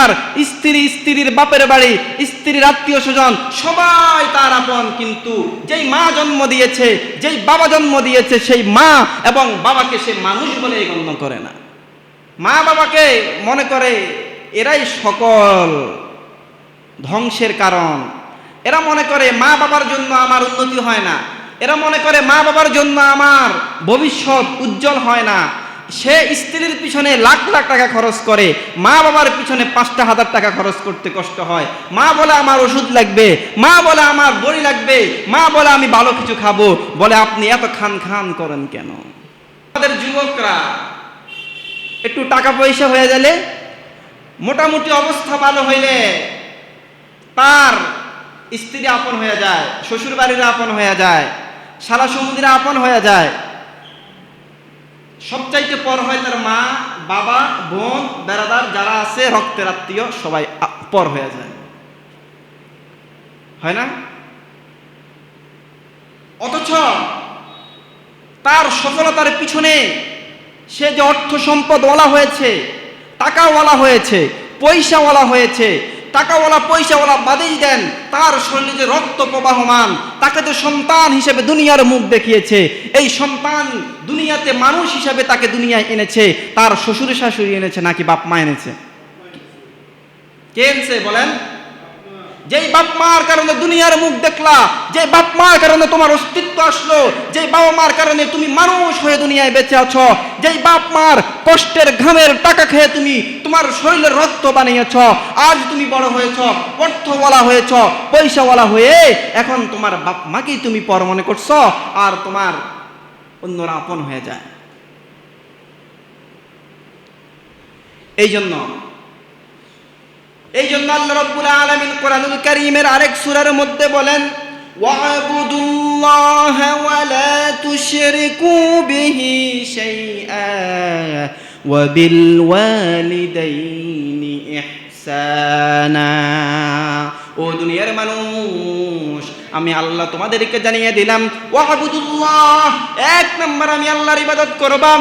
পরিবার, স্ত্রী, স্ত্রীর বাপের বাড়ি, স্ত্রীর আত্মীয় স্বজন সবাই তার আপন। কিন্তু যেই মা জন্ম দিয়েছে, যেই বাবা জন্ম দিয়েছে, সেই মা এবং বাবাকে সে মানুষ বলে গণ্য করে না। মা বাবাকে মনে করে এরাই সকল ধ্বংসের কারণ। এরা মনে করে মা বাবার জন্য আমার উন্নতি হয় না, এরা মনে করে মা বাবার জন্য আমার ভবিষ্যৎ উজ্জ্বল হয় না। সে স্ত্রীর পিছনে লাখ লাখ টাকা খরচ করে, মা বাবার পিছনে 5,000 টাকা খরচ করতে কষ্ট হয়। মা বলে আমার ওষুধ লাগবে, মা বলে আমার বড়ি লাগবে, মা বলে আমি ভালো কিছু খাবো, বলে আপনি এত খান খান করেন কেন? আমাদের যুবকরা একটু টাকা পয়সা হয়ে গেলে, মোটামুটি অবস্থা ভালো হইলে তার স্ত্রী আপন হয়ে যায়, শ্বশুর বাড়ির আপন হয়ে যায়, শালা সমুদ্রে আপন হয়ে যায়। সবচাইতে পর হয় তার মা, বাবা, বোন, বেড়াদার যারা আছে, রক্তের আত্মীয় সবাই পর হয়ে যায়, হয় না? অথচ তার সফলতার পিছনে সে যে অর্থ সম্পদওয়ালা হয়েছে, টাকাওয়ালা হয়েছে, পয়সাওয়ালা হয়েছে, টাকাওয়ালা পয়সাওয়ালা বাদেই দেন, তার শরীরে যে রক্ত প্রবাহমান, তাকে তো সন্তান হিসেবে দুনিয়ার মুখ দেখিয়েছে। এই সন্তান দুনিয়াতে মানুষ হিসেবে তাকে দুনিয়ায় এনেছে, তার শ্বশুর শাশুড়ি এনেছে নাকি বাপ মা এনেছে? কে এনেছে বলেন? যেই বাপ মার কারণে দুনিয়ার মুখ দেখলা, যে বাপ মার কারণে তোমার অস্তিত্ব আসলো, যে বাবা মার কারণে তুমি মানুষ হয়ে দুনিয়ায় বেঁচে আছো, যেই বাপ মার কষ্টের ঘামের টাকা খেয়ে তুমি তোমার শরীরের রক্ত বানিয়েছ, আজ তুমি বড় হয়েছ, অর্থওয়ালা হয়েছ, পয়সাওয়ালা হয়ে এখন তোমার বাপ মাকেই তুমি পর মনে করছো, আর তোমার অন্যরা আপন হয়ে যায়। এই জন্য আল্লাহ রাব্বুল আলামিন কোরআনুল কারীমের আরেক সূরার মধ্যে বলেন, ওয়া'বুদুল্লাহা ওয়া লা তুশরিকু বিহি শাইআ ওয়া বিল ওয়ালিদাইনি ইহসানা। ও দুনিয়ার মানুষ, আমি আল্লাহ তোমাদেরকে জানিয়ে দিলাম, ওয়া'বুদুল্লাহ, এক নম্বর আমি আল্লাহর ইবাদত করবা,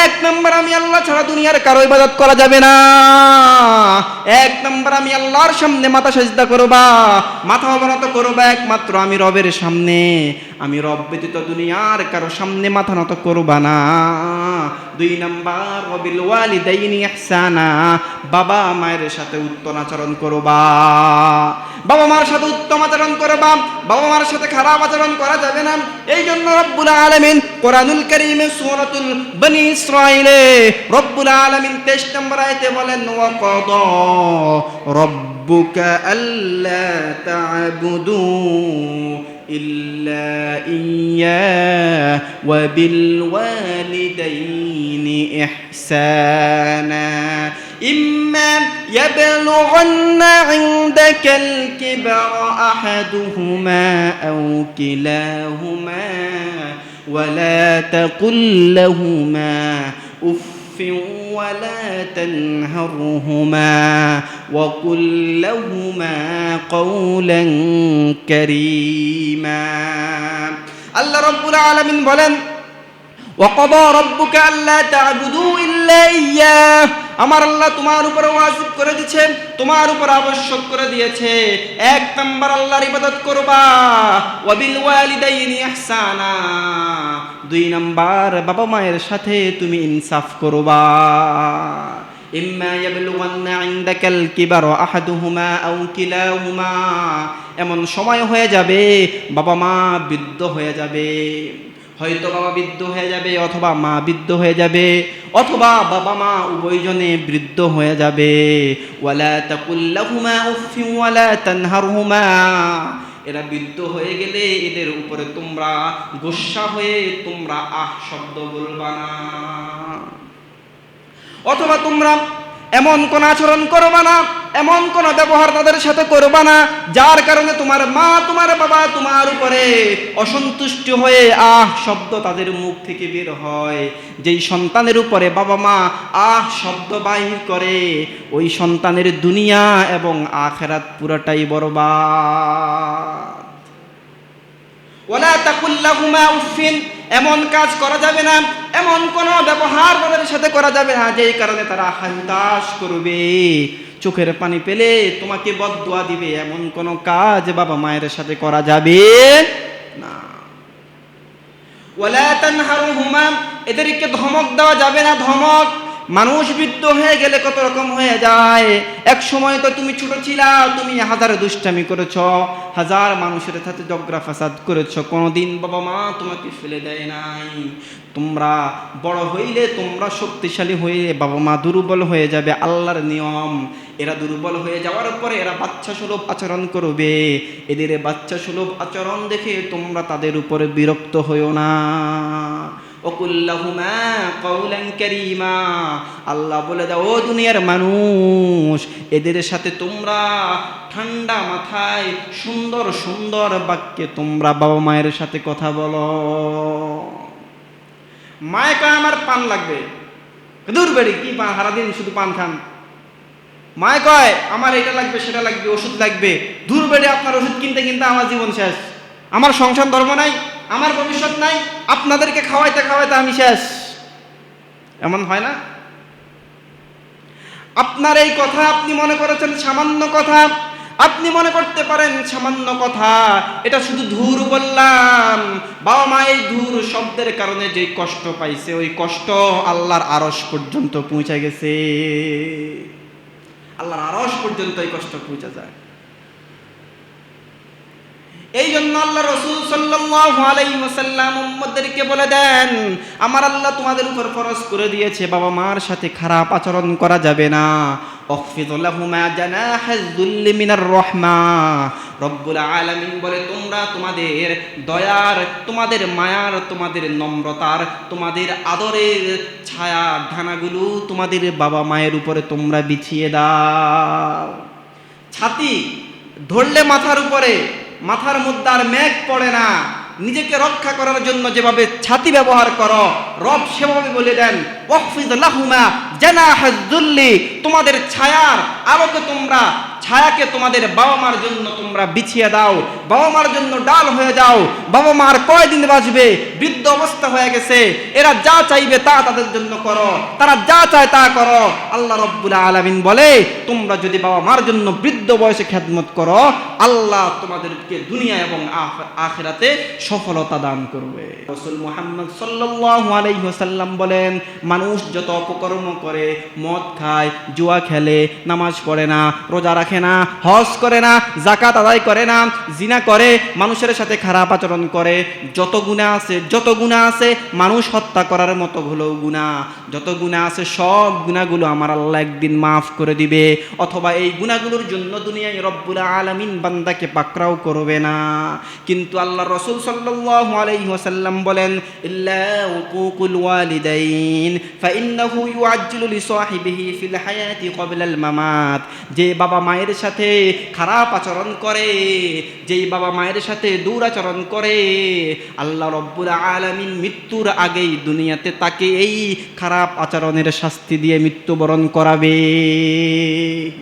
এক নম্বর আমি আল্লাহ ছাড়া দুনিয়ার কারো ইবাদত করা যাবে না। এক নম্বর আমি আল্লাহর সামনে মাথা সিজদা করবা, মাথা অবনত করবা একমাত্র আমি রবের সামনে। আমি রব ব্যতীত দুনিয়ার কারো সামনে মাথা নত করবা না। দুই নম্বর, ওয়াবিল ওয়ালিদাইনি ইহসানা, বাবা মায়ের সাথে উত্তম আচরণ করবা। বাবা মার সাথে উত্তম আচরণ করবা, বাবা মার সাথে খারাপ আচরণ করা যাবে না। এই জন্য রব্বুল আলামিন কোরআনুল কারীমে সূরাতুল বনী ইসরাঈলে রব্বুল আলামিন 23 নম্বর আয়াতে বলেন, ওয়া ক্বাদা রাব্বুকা আল্লা তা'বুদু ইল্লা ইয়্যাহু ওয়া বিল ওয়ালিদাইনি ইহসানা ইম্মা ইয়াবলুগান্না ইনদাকাল কিবরা আহাদুহুমা আও কিলাহুমা ওয়া লা তাকুল লাহুমা উফফিন ওয়া লা তানহারহুমা ওয়া কুল লাহুমা কাওলান কারীমা। আল্লাহ রাব্বুল আলামিন বলেন, ওয়াকাদা রাব্বুকা আল্লা তা'বুদু ইল্লা ইয়্যাহ, আমার আল্লাহ তোমার উপর ওয়াজিব করে দিয়েছে, তোমার উপর আবশ্যক করে দিয়েছে, এক নম্বর আল্লাহর ইবাদত করবা, ওয়া বিল ওয়ালিদাইনি ইহসানা, দুই নম্বর বাবা মায়ের সাথে তুমি ইনসাফ করবা। ইম্মা ইয়াবলুগান্না ইনদাকাল কিবারা আহাদুহুমা আও কিলাহুমা, এমন সময় হয়ে যাবে বাবা মা বৃদ্ধ হয়ে যাবে, হয়তো বাবা বৃদ্ধ হয়ে যাবে অথবা মা বৃদ্ধ হয়ে যাবে, অথবা বাবা মা উভয়জনে বৃদ্ধ হয়ে যাবে। ওয়ালা তাকুল লাহুমা উফফিন ওয়ালা তানহারহুমা, এরা বৃদ্ধ হয়ে গেলে এদের উপরে তোমরা গোসা হয়ে তোমরা আহ শব্দ বলবা না, অথবা তোমরা এমন কোন আচরণ করবা না, এমন কোন ব্যবহার তাদের সাথে করবা না যার কারণে তোমার মা তোমার বাবা তোমার উপরে অসন্তুষ্ট হয়ে আহ শব্দ তাদের মুখ থেকে বের হয়। যেই সন্তানের উপরে বাবা মা আহ শব্দ বাহির করে, ওই সন্তানের দুনিয়া এবং আখিরাত পুরোটাই বরবাদ। ওয়ালা তাকুল লাহুমা উফফিন, এমন কাজ করা যাবে না, এমন কোন ব্যবহার তাদের সাথে করা যাবে না যেই কারণে তারা হতাশ করবে। চোখের পানি পেলে তোমাকে বদদুয়া দিবে, এমন কোন কাজ বাবা মায়ের সাথে করা যাবে না। ওয়ালা তানহারহুমা, এদেরকে ধমক দেওয়া যাবে না। ধমক, মানুষ বৃদ্ধ হয়ে গেলে কত রকম হয়ে যায়। এক সময় তো তুমি ছোট ছিলা, তুমি হাজার দুষ্টামি করেছ, হাজার মানুষের সাথে ঝগড়া ফাসাদ করেছ, কোনোদিন বাবা মা তোমাকে ফেলে দেয় নাই। তোমরা বড় হইলে, তোমরা শক্তিশালী হয়ে বাবা মা দুর্বল হয়ে যাবে, আল্লাহর নিয়ম। এরা দুর্বল হয়ে যাওয়ার পরে এরা বাচ্চা সুলভ আচরণ করবে। এদের বাচ্চা সুলভ আচরণ দেখে তোমরা তাদের উপরে বিরক্ত হইও না। ওকুল্লাহুমা কওলান কারীমা, আল্লাহ বলে দাও, ও দুনিয়ার মানুষ, এদের সাথে তোমরা ঠান্ডা মাথায় সুন্দর সুন্দর বাক্যে তোমরা বাবা মায়ের সাথে কথা বলো। মায়ে কয় আমার পান লাগবে, দূর বেড়ি কি পান, সারাদিন শুধু পান খান। মায়ে কয় আমার এটা লাগবে সেটা লাগবে, ওষুধ লাগবে, দূর বেড়ে আপনার ওষুধ কিনতে কিনতে আমার জীবন শেষ, আমার সংসার ধর্ম নাই, আমার ভবিষ্যৎ নাই, আপনাদেরকে খাওয়াইতে খাওয়াইতে আমি শেষ। এমন হয় না? আপনার এই কথা আপনি মনে করেছেন সামান্য কথা, আপনি মনে করতে পারেন সামান্য কথা, এটা শুধু ধুর বললাম। বাবা মা এই ধুর শব্দের কারণে যে কষ্ট পাইছে, ওই কষ্ট আল্লাহর আরশ পর্যন্ত পৌঁছে গেছে। আল্লাহর আরশ পর্যন্ত এই কষ্ট পৌঁছে যায়। এই জন্য আল্লাহ রাসূল সাল্লাল্লাহু আলাইহি ওয়াসাল্লাম উম্মতদেরকে বলে দেন, আমার আল্লাহ তোমাদের উপর ফরজ করে দিয়েছে বাবা মার সাথে খারাপ আচরণ করা যাবে না। অখফিদ লাহুমা জানাহাজ যুল্লি মিনার রাহমা, রব্বুল আলামিন বলে তোমরা তোমাদের দয়ার, তোমাদের মায়ার, তোমাদের নম্রতার, তোমাদের আদরের ছায়া ঢানাগুলো তোমাদের বাবা মায়ের উপরে তোমরা বিছিয়ে দাও। ছাতি ধরলে মাথার উপরে, মাথার মধ্যে আর মেঘ পড়ে না। নিজেকে রক্ষা করার জন্য যেভাবে ছাতি ব্যবহার করো, রব সেভাবে বলে দেন ওয়াকফিজ লাহুমা জানাহাজ যুল্লি, তোমাদের ছায়ার আলোকে তোমরা, ছায়াকে তোমাদের বাবা মার জন্য তোমরা বিছিয়ে দাও, বাবা মার জন্য ডাল হয়ে যাও। বাবা মার কয়দিন বাঁচবে, বৃদ্ধ অবস্থা হয়ে গেছে, এরা যা চাইবে তা তাদের জন্য করো, তারা যা চায় তা করো। আল্লাহ রাব্বুল আলামিন বলে তোমরা যদি বাবা মার জন্য বৃদ্ধ বয়সে খেদমত করো, আল্লাহ তোমাদেরকে দুনিয়া এবং আখিরাতে সফলতা দান করবে। রাসূল মুহাম্মদ সাল্লাল্লাহু আলাইহি ওয়াসাল্লাম বলেন, মানুষ যত অপকর্ম করে, মদ খায়, জুয়া খেলে, নামাজ পড়ে না, রোজা রাখে না, হজ করে না, যাকাত আদায় করে না, জিনা করে, মানুষের সাথে খারাপ আচরণ করে, যত গুনাহ আছে, যত গুনাহ আছে, মানুষ হত্যা করার মতো হলো গুনাহ, যত গুনাহ আছে সব গুনাহগুলো আমার আল্লাহ একদিন মাফ করে দিবে। অথবা এই গুনাহগুলোর জন্য দুনিয়ায় রব্বুল আলামিন বান্দাকে পাকড়াও করবে না। কিন্তু আল্লাহ রাসূল সাল্লাল্লাহু আলাইহি ওয়াসাল্লাম বলেন, ইল্লা উকুকুল ওয়ালিদাইন ফাইন্নাহু ইউআজ্জিলু লিসাহিবিহি ফিল হায়াতি ক্বাবলাল মামাত, যে বাবা মায়ের সাথে খারাপ আচরণ করে, যেই বাবা মায়ের সাথে দুরাচরণ করে, আল্লাহ রব্বুল আলামিন মৃত্যুর আগেই দুনিয়াতে তাকে এই খারাপ আচরণের শাস্তি দিয়ে মৃত্যুবরণ করাবে।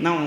নাও,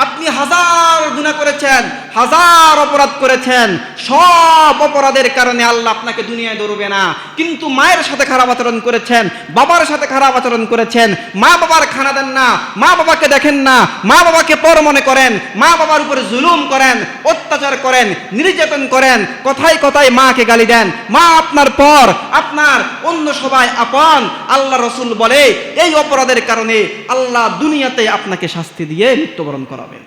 আপনি হাজার গুনাহ করেছেন, হাজার অপরাধ করেছেন, সব অপরাধের কারণে আল্লাহ আপনাকে দুনিয়ায় ধরবে না। কিন্তু মায়ের সাথে খারাপ আচরণ করেছেন, বাবার সাথে খারাপ আচরণ করেছেন, মা বাবার খানা দেন না, মা বাবাকে দেখেন না, মা বাবাকে পর মনে করেন, মা বাবার উপরে জুলুম করেন, অত্যাচার করেন, নির্যাতন করেন, কথায় কথায় মাকে গালি দেন, মা আপনার পর, আপনার অন্য সবাই আপন। আল্লাহ রাসূল বলে এই অপরাধের কারণে আল্লাহ দুনিয়াতে আপনাকে শাস্তি দিয়ে মৃত্যুবরণ করাবেন।